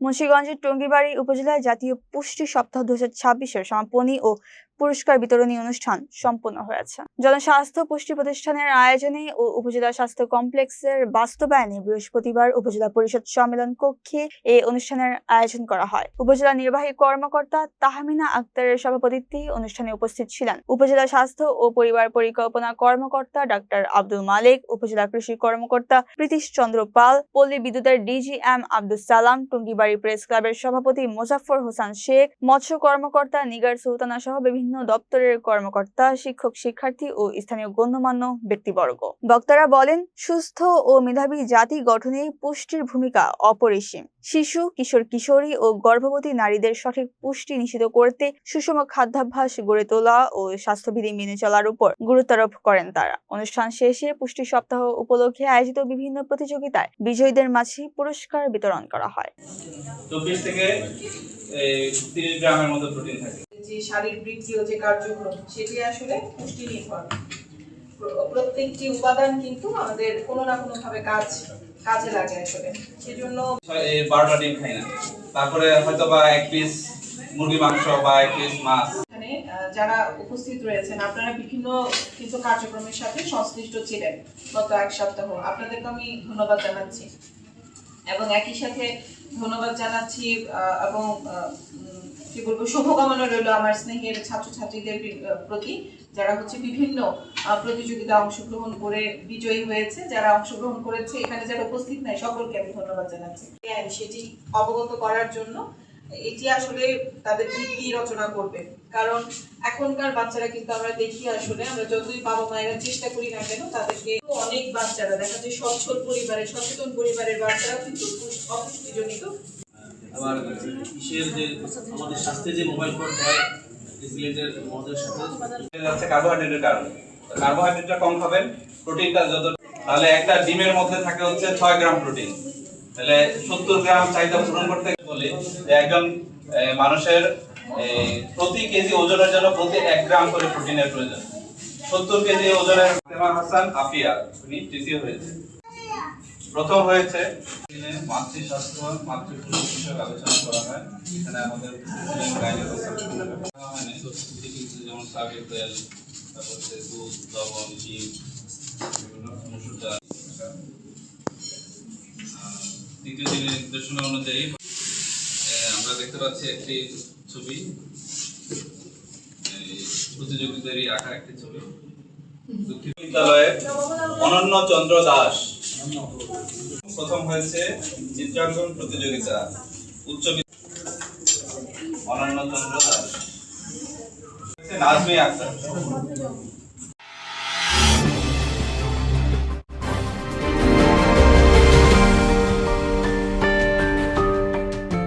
মুন্সিগঞ্জের টঙ্গীবাড়ি উপজেলায় জাতীয় পুষ্টি সপ্তাহ 2026-এর সমাপনী ও পুরস্কার বিতরণী অনুষ্ঠান সম্পন্ন হয়েছে। জনস্বাস্থ্য পুষ্টি প্রতিষ্ঠানের আয়োজনে ও উপজেলা স্বাস্থ্য কমপ্লেক্সের বাস্তবায়নে বৃহস্পতিবার উপজেলা পরিষদ সম্মেলন কক্ষে এই অনুষ্ঠানের আয়োজন করা হয়। উপজেলা নির্বাহী কর্মকর্তা তাহমিনা আক্তারের সভাপতিত্বে অনুষ্ঠানে উপস্থিত ছিলেন উপজেলা স্বাস্থ্য ও পরিবার পরিকল্পনা কর্মকর্তা ডাক্তার আব্দুল মালিক, উপজেলা কৃষি কর্মকর্তা প্রীতিশ চন্দ্র পাল, পল্লী বিদ্যুতের ডিজিএম আব্দুল সালাম, টঙ্গীবাড়ি প্রেস ক্লাবের সভাপতি মোজাফফর হোসেন শেখ, মৎস্য কর্মকর্তা নিগার সুলতানা সহ বিভিন্ন দপ্তরের কর্মকর্তা, শিক্ষক, শিক্ষার্থী ও স্থানীয় গণ্যমান্য ব্যক্তিবর্গ। বক্তারা বলেন, সুস্থ ও মেধাবী জাতি গঠনে পুষ্টির ভূমিকা অপরিসীম। শিশু, কিশোর, কিশোরী ও গর্ভবতী নারীদের সঠিক পুষ্টি নিশ্চিত করতে সুষম খাদ্যাভ্যাস গড়ে তোলা ও স্বাস্থ্যবিধি মেনে চলার উপর গুরুত্বারোপ করেন তারা। অনুষ্ঠান শেষে পুষ্টি সপ্তাহ উপলক্ষে আয়োজিত বিভিন্ন প্রতিযোগিতায় বিজয়ীদের মাঝে পুরস্কার বিতরণ করা হয়। 24 থেকে 30 গ্রামের মতো প্রোটিন থাকে। যে শারীরবৃত্তীয় যে কার্যক্রম সেটি আসলে পুষ্টি নির্ভর। প্রত্যেকটি উপাদান কিন্তু আমাদের কোনো না কোনো ভাবে কাজে লাগে আসলে। সেজন্য 12টা ডিম খাই না, তারপরে হয়তো বা 1 পিস মুরগি মাংস বা 1 পিস মাছ। এখানে যারা উপস্থিত রয়েছেন আপনারা বিভিন্ন কিন্তু কার্যক্রমের সাথে সংশ্লিষ্ট ছিলেন গত এক সপ্তাহ। আপনাদেরকে আমি ধন্যবাদ জানাচ্ছি এবং একই সাথে ধন্যবাদ জানাচ্ছি এবং কি বলবো, শুভকামনা রইল আমার স্নেহের ছাত্রছাত্রীদের প্রতি, যারা বিভিন্ন প্রতিযোগিতায় অংশগ্রহণ করে বিজয়ী হয়েছে। যারা অংশগ্রহণ করেছে এখানে যারা উপস্থিত নাই সকলকে আমি ধন্যবাদ জানাচ্ছি। সেটি অবগত করার জন্য এটি আসলে তাদের ভিত্তি রচনা করবে, কারণ এখনকার বাচ্চারা কিন্তু আমরা দেখি আসলে আমরা যতই বাবা মায়েরা চেষ্টা করি না কেন তাদেরকে অনেক বাচ্চারা দেখা যায় সচ্ছল পরিবারের, সচেতন পরিবারের বাচ্চারা কিন্তু অপুষ্টিজনিত। আবার কিসের যে আমাদের স্বাস্থ্যে যে মোবাইল ফোন হয় রিলেটেড আমাদের সাথে যাচ্ছে কার্বোহাইড্রেটের কারণে। কার্বোহাইড্রেটটা কম খাবেন, প্রোটিনটা যত, তাহলে একটা ডিমের মধ্যে থাকে হচ্ছে 6 গ্রাম প্রোটিন। তাহলে 70 গ্রাম চাহিদা পূরণ করতে বলে যে একজন মানুষের প্রতি কেজি ওজনের জন্য প্রতি 1 গ্রাম করে প্রোটিনের প্রয়োজন। 70 কেজি ওজনের হাসান আফিয়া উনি তৃতীয় হয়েছে। প্রথম হয়েছে মাতৃ স্বাস্থ্য মাতৃপুষ্টি বিষয়ক আলোচনা করা হয়। এখানে আমাদের যেমন সাবেক তেল, তারপর দুধ, লবণ, ডিম, মসুর ডাল। দ্বিতীয় দিনের নির্দেশনা অনুযায়ী আমরা দেখতে পাচ্ছি একটি ছবি, প্রতিযোগিতারই আঁকা একটি ছবি। দক্ষিণ বিদ্যালয়ের অনন্য চন্দ্র দাস প্রথম হয়েছে চিত্রাঙ্কন প্রতিযোগিতা উচ্চ অনন্য চন্দ্র দাস। নাজমি আক্তার